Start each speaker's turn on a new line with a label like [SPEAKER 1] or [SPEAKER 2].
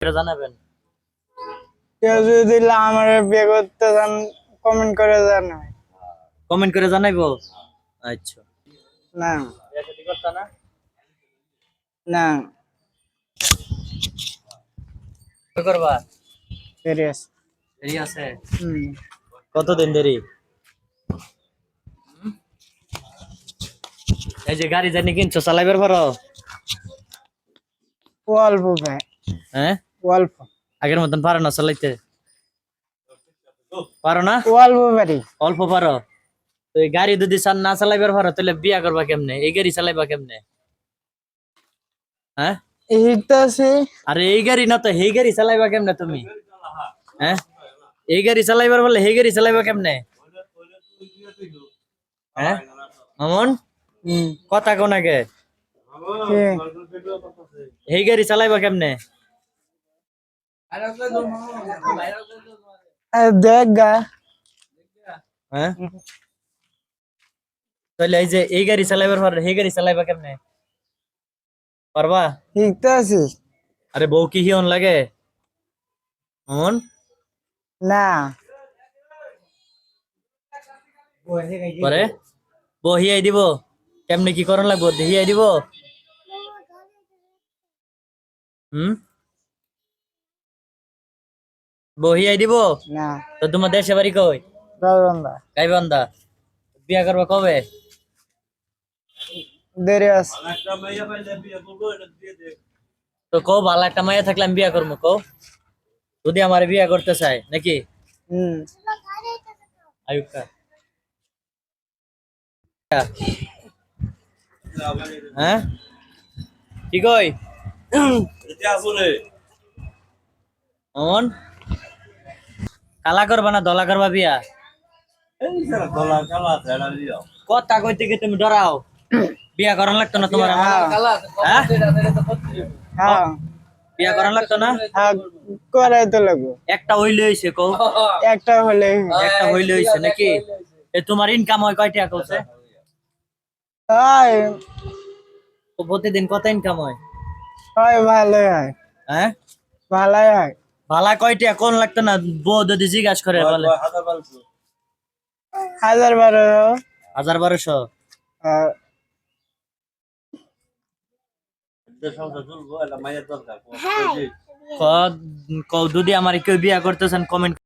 [SPEAKER 1] করে জানাবেন।
[SPEAKER 2] কেউ যদি আমার বিয়ে করতে চান কমেন্ট করে জানাবে।
[SPEAKER 1] কমেন্ট করে জানাইবো। আচ্ছা।
[SPEAKER 2] না
[SPEAKER 1] বিয়ে শাদী করতা না?
[SPEAKER 2] না
[SPEAKER 1] কি করবা?
[SPEAKER 2] সিরিয়াস।
[SPEAKER 1] দেরি আছে।
[SPEAKER 2] হুম
[SPEAKER 1] কতদিন দেরি? এই যে গাড়ি জানি কিনছো, চালাইবার পারো?
[SPEAKER 2] অল্প ভাই,
[SPEAKER 1] হ্যাঁ,
[SPEAKER 2] অল্প
[SPEAKER 1] আগের মতন পারো না চালাইতে? পারো না?
[SPEAKER 2] অল্প পারি।
[SPEAKER 1] অল্প পারো? তো এই গাড়ি যদি না চালাইবার পারো তাহলে বিয়া করবা কেমনে? এই গাড়ি চালাইবা কেমনে? হ্যাঁ,
[SPEAKER 2] শিখতেছি।
[SPEAKER 1] আরে এই গাড়ি না তো এই গাড়ি চালাইবা কেমনে তুমি? হ্যাঁ, এই গাড়ি চালাইবার বলে এই গাড়ি চালাইবা কেমনে? হ্যাঁ মামুন, কথা কোন আগে, এই গাড়ি চালাইবা কেমনে?
[SPEAKER 2] দেখ গা।
[SPEAKER 1] হ্যাঁ, তাহলে এই যে এই গাড়ি চালাইবার পারো, এই গাড়ি চালাইবা কেমনে? পারবা?
[SPEAKER 2] শিখতেছি।
[SPEAKER 1] আরে বউ কি হিয়ন লাগে মামুন?
[SPEAKER 2] না
[SPEAKER 1] পরে বউ হিয়াই দিব? কেমনে কি করন লাগবো হিয়াই দিব? হুম, বউ হিয়াই দিব?
[SPEAKER 2] না
[SPEAKER 1] তো তোমার দেশে বাড়ি কই?
[SPEAKER 2] গাইবান্ধা।
[SPEAKER 1] গাইবান্ধা। বিয়া করবা কবে?
[SPEAKER 2] দেরি আছে।
[SPEAKER 1] তো কও ভালো একটা মাইয়া থাকলে আমি বিয়া করবো, কও যদি আমার বিয়া করতে চায় নাকি?
[SPEAKER 2] হুম
[SPEAKER 1] আয়ুবকা হ্যাঁ কি কই অমন? কালা করবা না দলা করবা বিয়া? কথা কইতে কি তুমি ডরাও? বিয়া করান লাগতো না তোমার আমার? হ্যাঁ,
[SPEAKER 2] হ্যাঁ
[SPEAKER 1] বিয়া করান লাগতো না?
[SPEAKER 2] হ্যাঁ করাই তো লাগবো।
[SPEAKER 1] একটা হইলে হইছে, কও
[SPEAKER 2] একটা হলে
[SPEAKER 1] একটা হইলে হইছে নাকি? এ তোমার ইনকাম হয় কয় টাকা কইছে?
[SPEAKER 2] হয়।
[SPEAKER 1] তো প্রতিদিন কত ইনকাম হয়?
[SPEAKER 2] হয় ভালোই হয়।
[SPEAKER 1] হ্যাঁ,
[SPEAKER 2] ভালোই হয়।
[SPEAKER 1] ভালা কয় টাকা কোন লাগতো না? বউ যদি জিজ্ঞাসা করে বলে
[SPEAKER 2] 1000-1200।
[SPEAKER 1] 1000-1200।
[SPEAKER 2] আহ,
[SPEAKER 1] যদি আমার কেউ বিয়া করতেছেন কমেন্ট